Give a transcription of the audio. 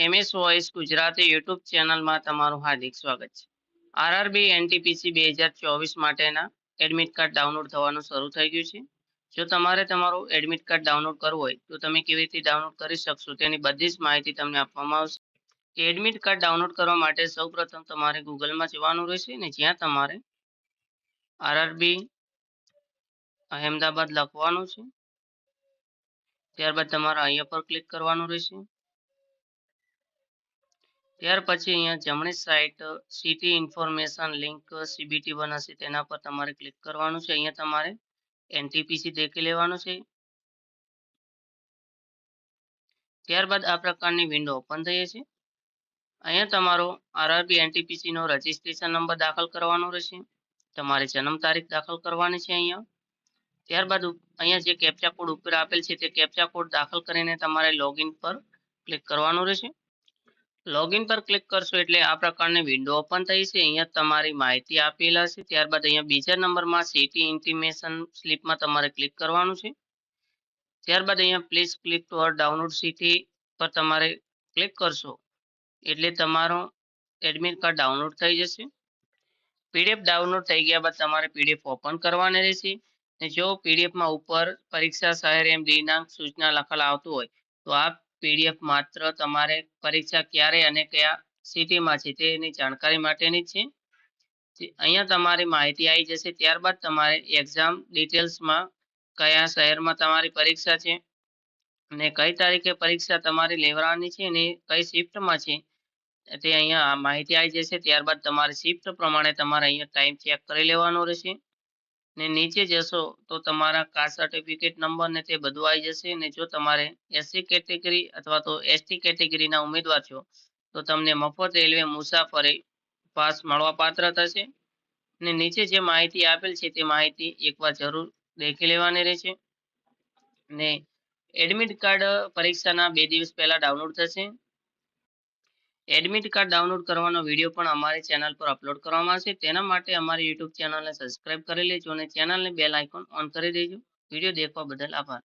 MS voice Gujarati YouTube ચેનલમાં તમારું હાર્દિક સ્વાગત છે. આરઆરબી એનટીપીસી 2024 માટેના એડમિટ કાર્ડ ડાઉનલોડ થવાનું શરૂ થઈ ગયું છે. જો તમારે તમારું એડમિટ કાર્ડ ડાઉનલોડ કરવું હોય તો તમે કેવી રીતે ડાઉનલોડ કરી શકશો તેની બધી જ માહિતી તમને આપવામાં આવશે. એડમિટ કાર્ડ ડાઉનલોડ કરવા માટે સૌપ્રથમ તમારે ગૂગલમાં જવાનું રહેશે ને જ્યાં તમારે આરઆરબી અહેમદાબાદ લખવાનું છે. ત્યારબાદ તમારે અહીંયા પર ક્લિક કરવાનું રહેશે. ત્યાર પછી અહીંયા જમણી side city information link CBT1 હશે તેના પર તમારે ક્લિક કરવાનું છે. અહીંયા તમારે એનટીપીસી દેખી લેવાનું છે. ત્યારબાદ આ પ્રકારની વિન્ડો ઓપન થઈ છે. અહીંયા તમારો આરઆરબી એનટીપીસી નો રજિસ્ટ્રેશન નંબર દાખલ કરવાનો રહેશે. તમારે જન્મ તારીખ દાખલ કરવાની છે અહીંયા. ત્યારબાદ અહીંયા જે કેપ્ચા કોડ ઉપર આપેલ છે તે કેપ્ચા કોડ દાખલ કરીને તમારે લોગિન પર ક્લિક કરવાનું રહેશે. લોગિન પર ક્લિક કરશો એટલે આ પ્રકારની વિન્ડો ઓપન થઈ છે. અહીંયા તમારી માહિતી આપેલા છે. ત્યારબાદ અહીંયા બીજા નંબરમાં સિટી ઇન્ટિમેશન સ્લીપમાં તમારે ક્લિક કરવાનું છે. ત્યારબાદ અહીંયા please click two download city પર તમારે ક્લિક કરશો એટલે તમારો એડમિટ કાર્ડ ડાઉનલોડ થઈ જશે. PDF ડાઉનલોડ થઈ ગયા બાદ તમારે PDF ઓપન કરવાની રહેશે. જો પીડીએફમાં ઉપર પરીક્ષા શહેર એમ દિનાંક સૂચના લખેલા આવતું હોય તો આ PDF માત્ર તમારે પરીક્ષા ક્યારે અને કયા સિટીમાં છે તેની જાણકારી માટેની છે. અહીંયા તમારી માહિતી આવી જશે. ત્યારબાદ તમારે એક્ઝામ ડિટેલ્સમાં કયા શહેરમાં તમારી પરીક્ષા છે અને કઈ તારીખે પરીક્ષા તમારી લેવાની છે અને કઈ શિફ્ટમાં છે તે અહીંયા માહિતી આવી જશે. ત્યારબાદ તમારી શિફ્ટ પ્રમાણે તમારે અહીંયા ટાઈમ ચેક કરી લેવાનો રહેશે. ને નીચે જશો તો તમારા કાસ્ટ સર્ટિફિકેટ નંબર ને તે બધું આવી જશે. ને જો તમારે SC કેટેગરી અથવા તો ST કેટેગરીના ઉમેદવાર છો તો તમને મફત રેલવે મુસાફરી પાસ મળવા પાત્ર થશે. ને નીચે જે માહિતી આપેલ છે તે માહિતી એકવાર જરૂર દેખી લેવાની રહેશે. ને એડમિટ કાર્ડ પરીક્ષાના 2 દિવસ પહેલા ડાઉનલોડ થશે. એડમિટ કાર્ડ ડાઉનલોડ કરવાનો વિડીયો પણ અમારી ચેનલ પર અપલોડ કરવામાં આવશે. તેના માટે અમારી યુટ્યુબ ચેનલને સબસ્ક્રાઇબ કરી લેજો અને ચેનલને બેલ આઇકોન ઓન કરી દેજો. વિડીયો દેખવા બદલ આભાર.